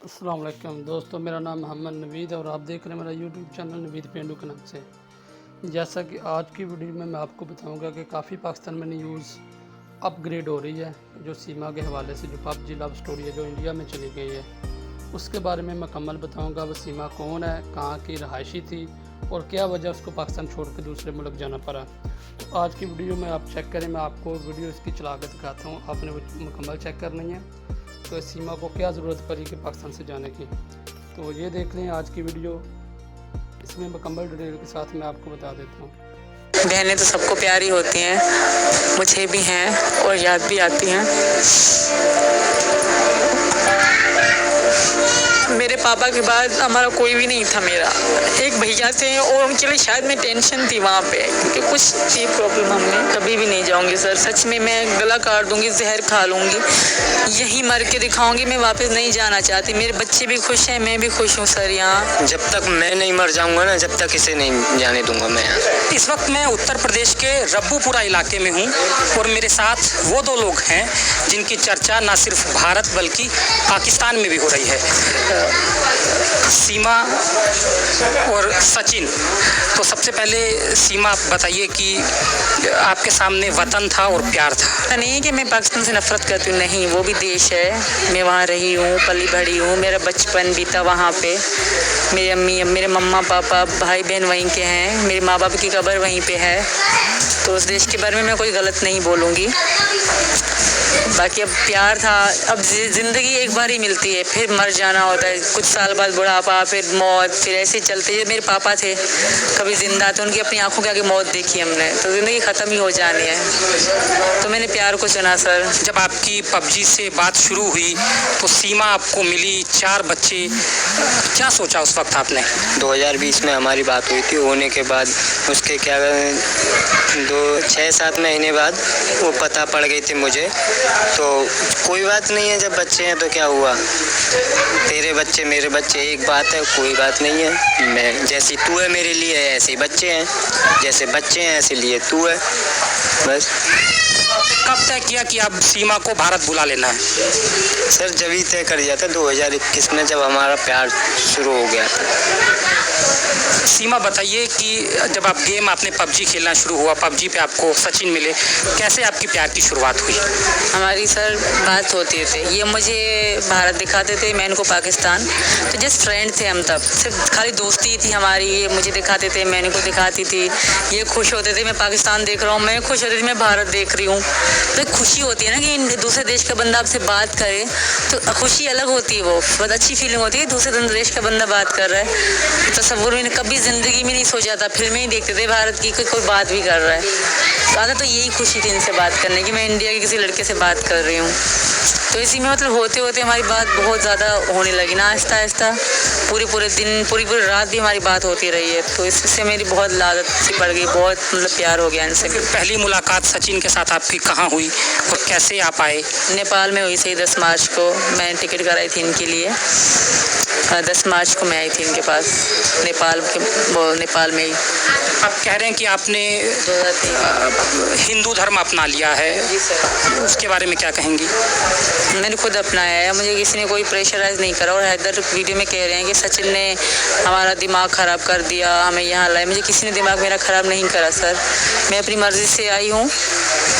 अस्सलाम वालेकुम दोस्तों, मेरा नाम मोहम्मद नवीद और आप देख रहे हैं मेरा यूट्यूब चैनल नवीद पेंडू के नाम से। जैसा कि आज की वीडियो में मैं आपको बताऊंगा कि काफ़ी पाकिस्तान में न्यूज़ अपग्रेड हो रही है, जो सीमा के हवाले से जो पबजी लव स्टोरी है जो इंडिया में चली गई है उसके बारे में मुकम्मल बताऊँगा। वो सीमा कौन है, कहाँ की रहायशी थी और क्या वजह उसको पाकिस्तान छोड़ कर दूसरे मुल्क जाना पड़ा। तो आज की वीडियो में आप चेक करें, मैं आपको वीडियो इसकी चला कर दिखाता हूँ, आपने वो मुकम्मल चेक करनी है। तो सीमा को क्या ज़रूरत पड़ी कि पाकिस्तान से जाने की, तो ये देख लें आज की वीडियो। इसमें मुकम्मल डिटेल के साथ मैं आपको बता देता हूँ। बहनें तो सबको प्यारी होती हैं, मुझे भी हैं और याद भी आती हैं। मेरे पापा के बाद हमारा कोई भी नहीं था। मेरा एक भैया थे और उनके लिए शायद मैं टेंशन थी वहाँ पे, क्योंकि कुछ थी प्रॉब्लम। हमने कभी भी नहीं जाऊँगी सर, सच में मैं गला काट दूँगी, जहर खा लूँगी, यहीं मर के दिखाऊँगी। मैं वापस नहीं जाना चाहती। मेरे बच्चे भी खुश हैं, मैं भी खुश हूँ सर। यहाँ जब तक मैं नहीं मर जाऊँगा ना, जब तक इसे नहीं जाने दूँगा मैं यहाँ। इस वक्त मैं उत्तर प्रदेश के रब्बूपुरा इलाके में हूँ और मेरे साथ वो दो लोग हैं जिनकी चर्चा न सिर्फ भारत बल्कि पाकिस्तान में भी हो रही है, सीमा और सचिन। तो सबसे पहले सीमा बताइए कि आपके सामने वतन था और प्यार था। नहीं कि मैं पाकिस्तान से नफरत करती हूँ, नहीं, वो भी देश है। मैं वहाँ रही हूँ, पली बढ़ी हूँ, मेरा बचपन बीता वहाँ पे। मेरी अम्मी, मेरे मम्मा पापा भाई बहन वहीं के हैं, मेरे माँ बाप की कब्र वहीं पे है। तो उस देश के बारे में मैं कोई गलत नहीं बोलूँगी। बाकी अब प्यार था। अब ज़िंदगी एक बार ही मिलती है, फिर मर जाना होता है, कुछ साल बाद बुढ़ापा, फिर मौत, फिर ऐसे चलते हैं। मेरे पापा थे कभी ज़िंदा, तो उनकी अपनी आंखों के आगे मौत देखी हमने, तो ज़िंदगी ख़त्म ही हो जानी है। तो मैंने प्यार को चुना सर। जब आपकी पबजी से बात शुरू हुई तो सीमा आपको मिली, 4 बच्चे, क्या सोचा उस वक्त आपने? 2020 में हमारी बात हुई थी। होने के बाद उसके क्या 6-7 महीने बाद वो पता पड़ गई थी मुझे। तो कोई बात नहीं है, जब बच्चे हैं तो क्या हुआ, तेरे बच्चे मेरे बच्चे एक बात है, कोई बात नहीं है। मैं जैसी तू है मेरे लिए ऐसे ही बच्चे हैं, जैसे बच्चे हैं ऐसे लिए तू है, बस। कब तय किया कि अब सीमा को भारत बुला लेना है? सर जब ही तय कर दिया था 2021 में, जब हमारा प्यार शुरू हो गया था। सीमा बताइए कि जब आप गेम आपने पबजी खेलना शुरू हुआ, पबजी पे आपको सचिन मिले, कैसे आपकी प्यार की शुरुआत हुई? हमारी सर बात होती थी, ये मुझे भारत दिखाते थे, मैं इनको पाकिस्तान। तो जस्ट फ्रेंड थे हम, तब सिर्फ खाली दोस्ती थी हमारी। ये मुझे दिखाते थे, मैं इनको दिखाती थी, ये खुश होते थे मैं पाकिस्तान देख रहा हूँ, मैं खुश होती थी मैं भारत देख रही हूँ। तो खुशी होती है ना कि दूसरे देश का बंदा आपसे बात करे, तो खुशी अलग होती है, वो बहुत अच्छी फीलिंग होती है। दूसरे देश का बंदा बात कर रहा है, तसव्वुर मैंने कभी ज़िंदगी में नहीं सोचा था। फिल्में ही देखते थे भारत की, कोई बात भी कर रहा है, ज़्यादा तो यही खुशी थी इनसे बात करने की, मैं इंडिया के किसी लड़के से बात कर रही हूँ। तो इसी में मतलब होते होते हमारी बात बहुत ज़्यादा होने लगी ना, आहिस्ता आहिस्ता। पूरे दिन पूरी रात भी हमारी बात होती रही है। तो इससे मेरी बहुत लादत सी पड़ गई, बहुत मतलब प्यार हो गया इनसे। पहली मुलाकात सचिन के साथ आपकी कहाँ हुई और कैसे आप आए? नेपाल में हुई सही 10 मार्च को। मैं टिकट कराई थी इनके लिए, 10 मार्च को मैं आई थी इनके पास, नेपाल में ही। आप कह रहे हैं कि आपने हिंदू धर्म अपना लिया है, जी सर। उसके बारे में क्या कहेंगी? मैंने खुद अपनाया है, मुझे किसी ने कोई प्रेशराइज नहीं करा। और हैदर वीडियो में कह रहे हैं कि सचिन ने हमारा दिमाग ख़राब कर दिया, हमें यहाँ लाए। मुझे किसी ने दिमाग मेरा ख़राब नहीं करा सर। मैं अपनी मर्ज़ी से आई हूँ,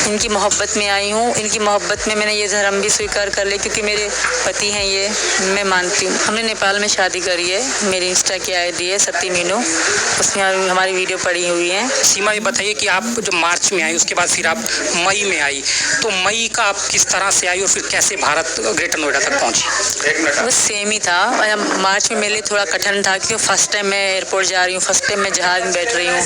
इनकी मोहब्बत में आई हूँ। इनकी मोहब्बत में मैंने ये धर्म भी स्वीकार कर लिया, क्योंकि मेरे पति हैं ये, मैं मानती हूँ। हमने नेपाल में शादी करी है, मेरी इंस्टा की ID है सत्ती मीनू, उसमें हमारी वीडियो पड़ी हुई है। सीमा ये बताइए कि आप जब मार्च में आई, उसके बाद फिर आप मई में आई, तो मई का आप किस तरह से आई और फिर कैसे भारत ग्रेटर नोएडा तक पहुंची? बस सेम ही था। मार्च में मेरे लिए थोड़ा कठिन था, क्योंकि फर्स्ट टाइम मैं एयरपोर्ट जा रही हूँ, फर्स्ट टाइम मैं जहाज़ में बैठ रही हूँ।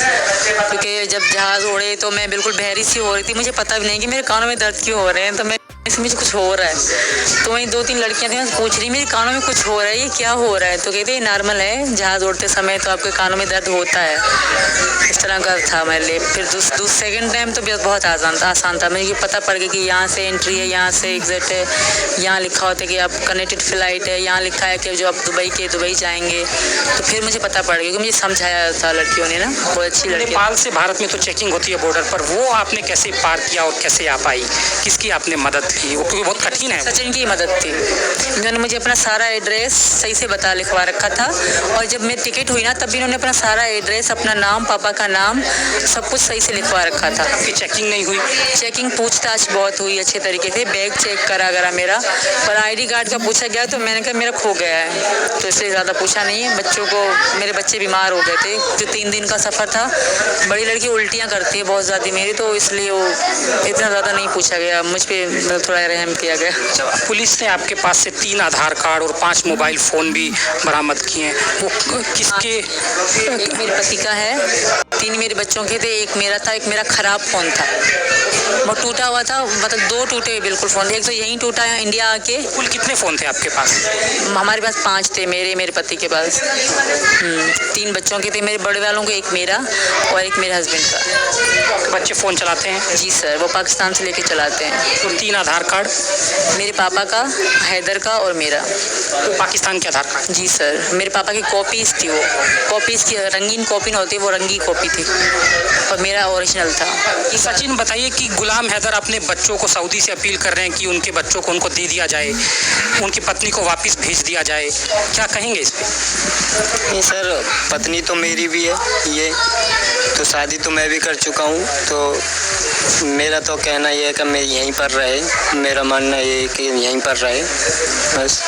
क्योंकि जब जहाज़ उड़े तो मैं बिल्कुल बहरी सी हो रही थी, मुझे पता भी नहीं कि मेरे कानों में दर्द क्यों हो रहे हैं। तो मैं इसमें मुझे कुछ हो रहा है, तो वहीं 2-3 लड़कियां थी, मैं पूछ रही मेरे कानों में कुछ हो रहा है, ये क्या हो रहा है? तो कहते ये नॉर्मल है, जहाज़ उड़ते समय तो आपके कानों में दर्द होता है। इस तरह का था मेरे लिए। फिर सेकंड टाइम तो बहुत आसान था। मुझे पता पड़ गया कि यहाँ से एंट्री है, यहाँ से एग्जिट है, यहाँ लिखा होता है कि आप कनेक्टेड फ़्लाइट है, यहाँ लिखा है कि जो आप दुबई जाएंगे। तो फिर मुझे पता पड़ गया, कि मुझे समझाया था लड़कियों ने ना, बहुत अच्छी लड़की। नेपाल से भारत में तो चेकिंग होती है बॉर्डर पर, वो आपने कैसे पार किया और कैसे आप आई, किसकी आपने मदद की, वो क्योंकि बहुत कठिन है। सचिन की मदद थी, इन्होंने मुझे अपना सारा एड्रेस सही से लिखवा रखा था, और जब मेरी टिकट हुई ना तब भी इन्होंने अपना सारा एड्रेस, अपना नाम, पापा का नाम, सब कुछ सही से लिखवा रखा था। आपकी चेकिंग नहीं हुई? चेकिंग पूछताछ बहुत हुई अच्छे तरीके से, बैग चेक करा गया मेरा, पर आईडी कार्ड का पूछा गया तो मैंने कहा मेरा खो गया है, तो इसलिए ज़्यादा पूछा नहीं है। बच्चों को, मेरे बच्चे बीमार हो गए थे, जो 3 दिन का सफ़र था। बड़ी लड़की उल्टियाँ करती है बहुत ज़्यादा मेरी, तो इसलिए वो इतना ज़्यादा नहीं पूछा गया, मुझ पर थोड़ा रहम किया गया। पुलिस ने आपके पास से 3 आधार कार्ड और 5 मोबाइल फ़ोन भी बरामद किए हैं, वो किसके? एक मेरे पति का है, 3 मेरे बच्चों के थे, एक मेरा था, एक मेरा ख़राब फ़ोन था, वो टूटा हुआ था, मतलब 2 टूटे हुए बिल्कुल फ़ोन, एक तो यहीं टूटा है इंडिया आके। कुल कितने फ़ोन थे आपके पास? हमारे पास 5 थे, मेरे पति के पास। 3 बच्चों के थे, मेरे बड़े वालों के, एक मेरा और एक मेरे हस्बैंड का। बच्चे फ़ोन चलाते हैं? जी सर, वो पाकिस्तान से लेके चलाते हैं। तो 3 आधार कार्ड? मेरे पापा का, हैदर का और मेरा। तो पाकिस्तान के आधार कार्ड? जी सर, मेरे पापा की कॉपीज़ थी, वो कॉपीज़ की रंगीन कॉपी न होती, वो रंगी कॉपी थी, और मेरा ओरिजिनल था। सचिन, बताइए कि गुलाम हैदर अपने बच्चों को सऊदी से अपील कर रहे हैं कि उनके बच्चों को उनको दे दिया जाए, उनकी पत्नी को वापस भेज दिया जाए, क्या कहेंगे इस पर? नहीं सर, पत्नी तो मेरी भी है, ये तो शादी तो मैं भी कर चुका हूँ, तो मेरा तो कहना ये है कि मैं यहीं पर रहे, मेरा मानना ये है कि यहीं पर रहे बस।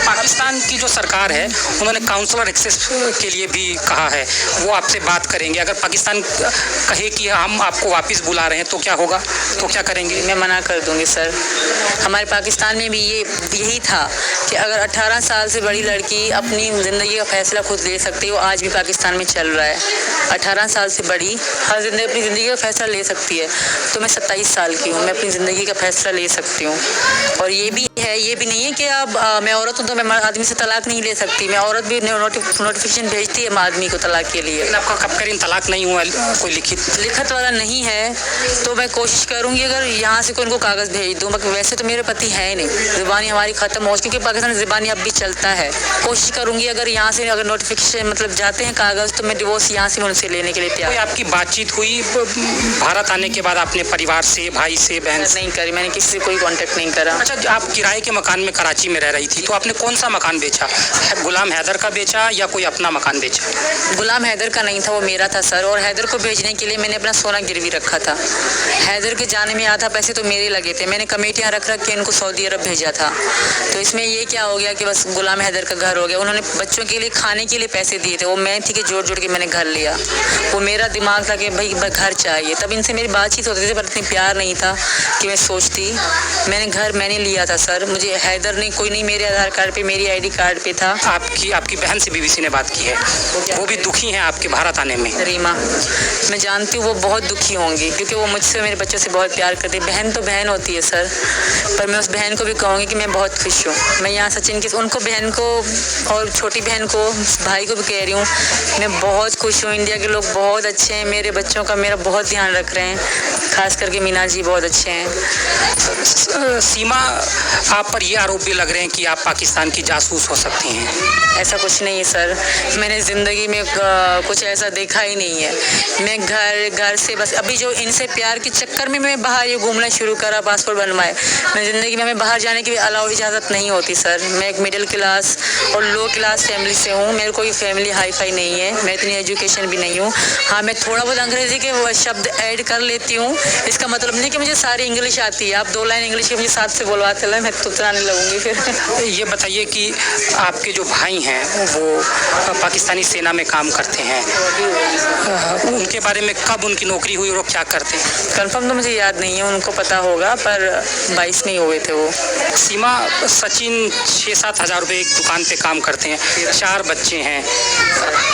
पाकिस्तान की जो सरकार है उन्होंने काउंसलर एक्सेस के लिए भी कहा है, वो आपसे बात करेंगे। अगर पाकिस्तान कहे कि हम आपको वापस बुला रहे हैं तो क्या होगा, तो क्या करेंगे? मैं मना कर दूंगी सर। हमारे पाकिस्तान में भी यही था कि अगर 18 साल से बड़ी लड़की अपनी ज़िंदगी का फैसला खुद ले सकती है, वो आज भी पाकिस्तान में चल रहा है। 18 साल से बड़ी हर अपनी ज़िंदगी का फैसला ले सकती है, तो मैं 27 साल की हूँ, मैं अपनी ज़िंदगी का फैसला ले सकती हूँ। और ये भी है, ये भी नहीं है कि अब मैं औरत हूँ तो मैं आदमी से तलाक नहीं ले सकती, मैं औरत भी नोटिफिकेशन भेजती है आदमी को तलाक के लिए। लेकिन आपका कब करीन तलाक नहीं हुआ, कोई लिखित वाला नहीं है, तो मैं कोशिश करूँगी अगर यहाँ से कोई उनको कागज़ भेज दूँ। वैसे तो मेरे पति है नहीं, ज़ुबानी हमारी ख़त्म हो, क्योंकि पाकिस्तान में ज़ुबानी अब भी चलता है। कोशिश करूँगी अगर यहाँ से अगर नोटिफिकेशन मतलब जाते हैं कागज़, तो मैं डिवोर्स यहाँ से उनसे लेने के लिए तैयार। कोई आपकी बातचीत हुई भारत आने के बाद अपने परिवार से, भाई से, बहन से? नहीं करी, मैंने किसी से कोई कांटेक्ट नहीं करा। अच्छा, आप किराए के मकान में कराची में रह रही थी, तो आपने कौन सा मकान बेचा? गुलाम हैदर का बेचा या कोई अपना मकान बेचा? गुलाम हैदर का नहीं था, वो मेरा था सर, और हैदर को भेजने के लिए मैंने अपना सोना गिरवी रखा था। हैदर के जाने में आधा पैसे तो मेरे लगे थे, मैंने कमेटियाँ रख के इनको सऊदी अरब भेजा था। तो इसमें ये क्या हो गया कि बस गुलाम हैदर का घर हो गया। उन्होंने बच्चों के लिए खाने के लिए पैसे दिए थे, वो मैं थी कि जोड़ के मैंने घर लिया। वो मेरा दिमाग था कि भाई घर चाहिए, तब इनसे मेरी बातचीत होती थी, पर इतनी प्यार नहीं था कि मैं सोचती। मैंने लिया था सर, मुझे हैदर ने कोई नहीं, मेरे आधार कार्ड पे, मेरी आईडी कार्ड पे था। आपकी बहन से बीबीसी ने बात की है, वो भी दुखी हैं आपके भारत आने में? रीमा, मैं जानती हूँ वो बहुत दुखी होंगी, क्योंकि वो मुझसे, मेरे बच्चों से बहुत प्यार करती है। बहन तो बहन होती है सर, पर मैं उस बहन को भी कहूँगी कि मैं बहुत खुश हूँ। मैं यहाँ सचिन की उनको बहन को और छोटी बहन को, भाई को भी कह रही हूँ, मैं बहुत खुश हूँ। इंडिया के लोग बहुत अच्छे हैं, मेरे बच्चों का मेरा बहुत ध्यान रख रहे हैं, खास करके मीना जी बहुत अच्छे हैं। सीमा, आप पर ये आरोप भी लग रहे हैं कि आप पाकिस्तान की जासूस हो सकती हैं। ऐसा कुछ नहीं है सर, मैंने ज़िंदगी में कुछ ऐसा देखा ही नहीं है। मैं घर से बस अभी जो इनसे प्यार के चक्कर में मैं बाहर ये घूमना शुरू करा, पासपोर्ट बनवाए। मैं ज़िंदगी में हमें बाहर जाने की भी अलाउ इजाज़त नहीं होती सर। मैं एक मिडिल क्लास और लो क्लास फैमिली से हूँ, मेरे कोई फैमिली हाई फाई नहीं है, मैं इतनी एजुकेशन भी नहीं हूँ। हाँ, मैं थोड़ा बहुत अंग्रेज़ी के शब्द ऐड कर लेती हूँ, इसका मतलब नहीं कि मुझे सारी इंग्लिश आती है। आप 2 लाइन इंग्लिश के मुझे साथ से बोलवाते हैं, मैं तुतराने लगूंगी फिर। ये बताइए कि आपके जो भाई हैं वो पाकिस्तानी सेना में काम करते हैं, उनके बारे में कब उनकी नौकरी हुई और क्या करते हैं? कंफर्म तो मुझे याद नहीं है, उनको पता होगा, पर 22 में ही हुए थे वो। सीमा, सचिन 6-7 हज़ार रुपये एक दुकान पे काम करते हैं, 4 बच्चे हैं,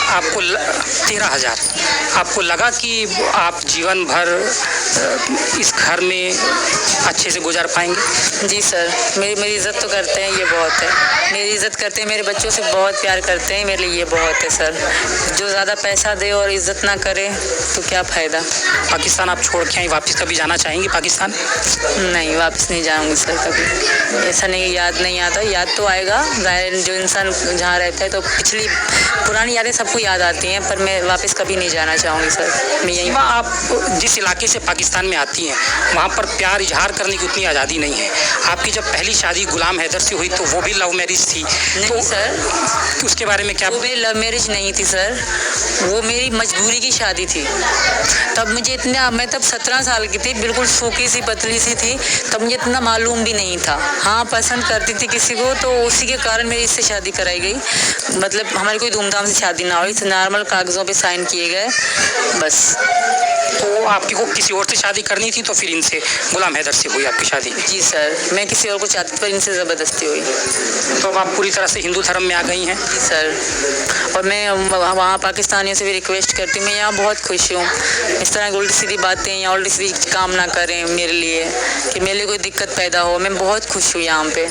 आपको 13,000। आपको लगा कि आप जीवन भर इस घर में अच्छे से गुजार पाएंगे? जी सर, मेरी इज़्ज़त तो करते हैं, ये बहुत है। मेरी इज़्ज़त करते हैं, मेरे बच्चों से बहुत प्यार करते हैं, मेरे लिए ये बहुत है सर। जो ज़्यादा पैसा दे और इज़्ज़त ना करे तो क्या फ़ायदा। पाकिस्तान आप छोड़ के आई, वापस कभी जाना चाहेंगी पाकिस्तान? नहीं, वापस नहीं जाऊंगी सर कभी। ऐसा नहीं, याद नहीं आता, याद तो आएगा। ज़ाहिर जो इंसान जहाँ रहता है तो पिछली पुरानी यादें सबको याद आती हैं, पर मैं वापस कभी नहीं जाना चाहूँगी सर। मैं यहीं सीमा, आप जिस इलाके से पाकिस्तान में आती हैं वहाँ पर प्यार इजहार करने की उतनी आज़ादी नहीं है। आपकी जब पहली शादी गुलाम हैदर से हुई तो वो भी लव मैरिज थी, नहीं तो सर, उसके बारे में क्या? वो मेरी लव मैरिज नहीं थी सर, वो मेरी मजबूरी की शादी थी। तब मुझे इतना, मैं तब 17 साल की थी, बिल्कुल सूखी सी पतली सी थी, तब मुझे इतना मालूम भी नहीं था। हाँ, पसंद करती थी किसी को तो उसी के कारण मेरी इससे शादी कराई गई। मतलब हमारी कोई धूमधाम से शादी ना हुई, नॉर्मल कागज़ों पे साइन किए गए बस। तो आपकी को किसी और से शादी करनी थी तो फिर इनसे, गुलाम हैदर से हुई आपकी शादी? जी सर, मैं किसी और को चाहती पर इनसे ज़बरदस्ती हुई। तो अब आप पूरी तरह से हिंदू धर्म में आ गई हैं? जी सर, और मैं वहाँ पाकिस्तानियों से भी रिक्वेस्ट करती हूँ, मैं यहाँ बहुत खुश हूँ। इस तरह की उल्टी सीधी बातें या उल्टी सीधी काम ना करें मेरे लिए, कि मेरे लिए कोई दिक्कत पैदा हो। मैं बहुत खुश हूँ यहाँ पे,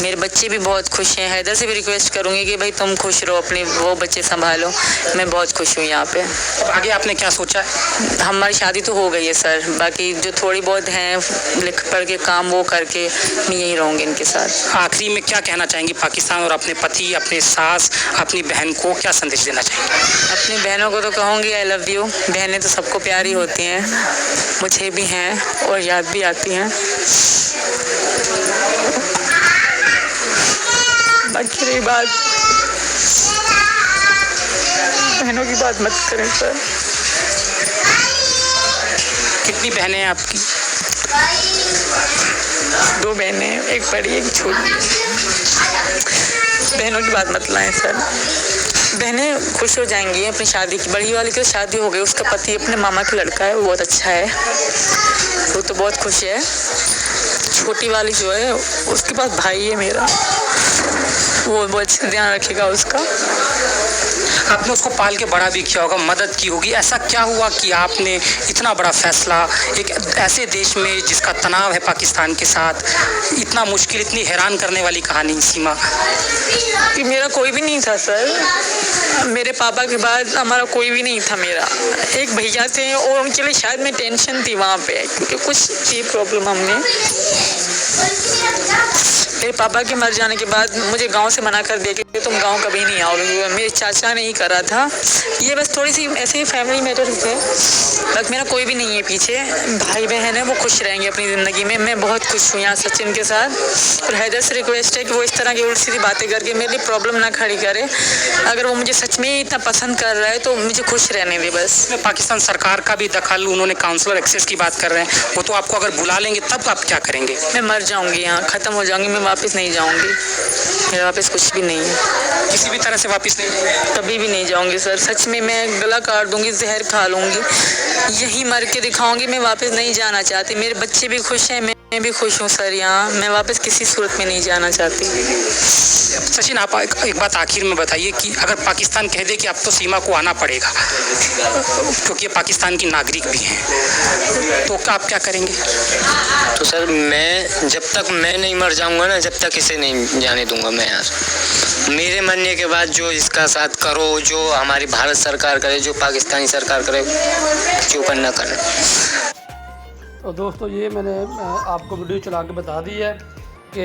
मेरे बच्चे भी बहुत खुश हैं। हैदर से भी रिक्वेस्ट करूँगी कि भाई तुम खुश रहो, अपने वो बच्चे संभालो। मैं बहुत खुश हूँ यहाँ पे। अब आगे आपने क्या सोचा है? हमारी शादी तो हो गई है सर, बाकी जो थोड़ी बहुत हैं लिख पढ़ के काम वो करके मैं यहीं रहूँगी इनके साथ। आखिरी में क्या कहना चाहेंगी पाकिस्तान और अपने पति, अपने सास, अपनी बहन को क्या संदेश देना चाहेंगे? अपनी बहनों को तो कहूँगी आई लव यू। बहनें तो सबको प्यारी होती हैं, मुझे भी हैं और याद भी आती हैं। बाकी रही बात, बहनों की बात मत करें सर। कितनी बहनें हैं आपकी? 2 बहनें, एक बड़ी एक छोटी। बहनों की बात मत लाएं सर। बहनें खुश हो जाएंगी अपनी शादी की। बड़ी वाली की तो शादी हो गई, उसका पति अपने मामा का लड़का है, वो बहुत अच्छा है, वो तो बहुत खुश है। छोटी वाली जो है उसके पास भाई है मेरा, वो बहुत अच्छा ध्यान रखेगा उसका। आपने उसको पाल के बड़ा भी किया होगा, मदद की होगी। ऐसा क्या हुआ कि आपने इतना बड़ा फैसला एक ऐसे देश में जिसका तनाव है पाकिस्तान के साथ, इतना मुश्किल, इतनी हैरान करने वाली कहानी सीमा? कि मेरा कोई भी नहीं था सर, मेरे पापा के बाद हमारा कोई भी नहीं था। मेरा एक भैया थे और उनके लिए शायद मैं टेंशन थी वहाँ पे, क्योंकि कुछ थी प्रॉब्लम। हमने मेरे पापा के मर जाने के बाद मुझे गांव से मना कर दिया कि तुम गांव कभी नहीं आओगे। मेरे चाचा ने ही करा था ये, बस थोड़ी सी ऐसे ही फैमिली मैटर्स थे। बस मेरा कोई भी नहीं है पीछे, भाई बहन है, वो खुश रहेंगे अपनी ज़िंदगी में। मैं बहुत खुश हूँ यहाँ सचिन के साथ। और हैदर से रिक्वेस्ट है कि वो इस तरह की उल्टी सीधी बातें करके मेरे लिए प्रॉब्लम ना खड़ी करे। अगर वो मुझे सच में इतना पसंद कर रहा है तो मुझे खुश रहने दे बस। पाकिस्तान सरकार का भी दखल, उन्होंने काउंसलर एक्सेस की बात कर रहे हैं, वो तो आपको अगर बुला लेंगे तब आप क्या करेंगे? मैं मर जाऊँगी, यहाँ ख़त्म हो जाऊँगी, मैं वापस नहीं जाऊँगी। मेरे वापस कुछ भी नहीं है, किसी भी तरह से वापस नहीं? कभी भी नहीं जाऊँगी सर। सच में मैं गला काट दूँगी, जहर खा लूँगी, यहीं मर के दिखाऊँगी। मैं वापस नहीं जाना चाहती। मेरे बच्चे भी खुश हैं, मैं भी खुश हूँ सर। यहाँ मैं वापस किसी सूरत में नहीं जाना चाहती। सचिन, आप एक बात आखिर में बताइए कि अगर पाकिस्तान कह दे कि अब तो सीमा को आना पड़ेगा क्योंकि ये पाकिस्तान की नागरिक भी हैं, तो आप क्या करेंगे? तो सर मैं जब तक मैं नहीं मर जाऊंगा ना, जब तक इसे नहीं जाने दूंगा मैं यार। मेरे मरने के बाद जो इसका साथ करो, जो हमारी भारत सरकार करे, जो पाकिस्तानी सरकार करे, जो करना करे। तो दोस्तों, ये मैंने आपको वीडियो चला के बता दी है कि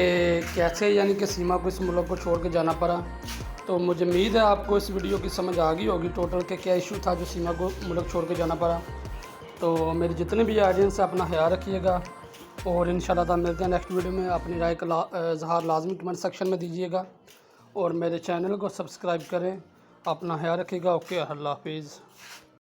कैसे यानी कि सीमा को इस मुल्क को छोड़ के जाना पड़ा। तो मुझे उम्मीद है आपको इस वीडियो की समझ आ गई होगी टोटल के क्या इशू था जो सीमा को मुल्क छोड़ के जाना पड़ा। तो मेरे जितने भी ऑडियंस है अपना ख्याल रखिएगा और इंशाल्लाह मिलते हैं नेक्स्ट वीडियो में। अपनी राय का इज़हार लाजमी कमेंट सेक्शन में दीजिएगा और मेरे चैनल को सब्सक्राइब करें। अपना ख्याल रखिएगा। ओके, अल्लाह हाफिज़।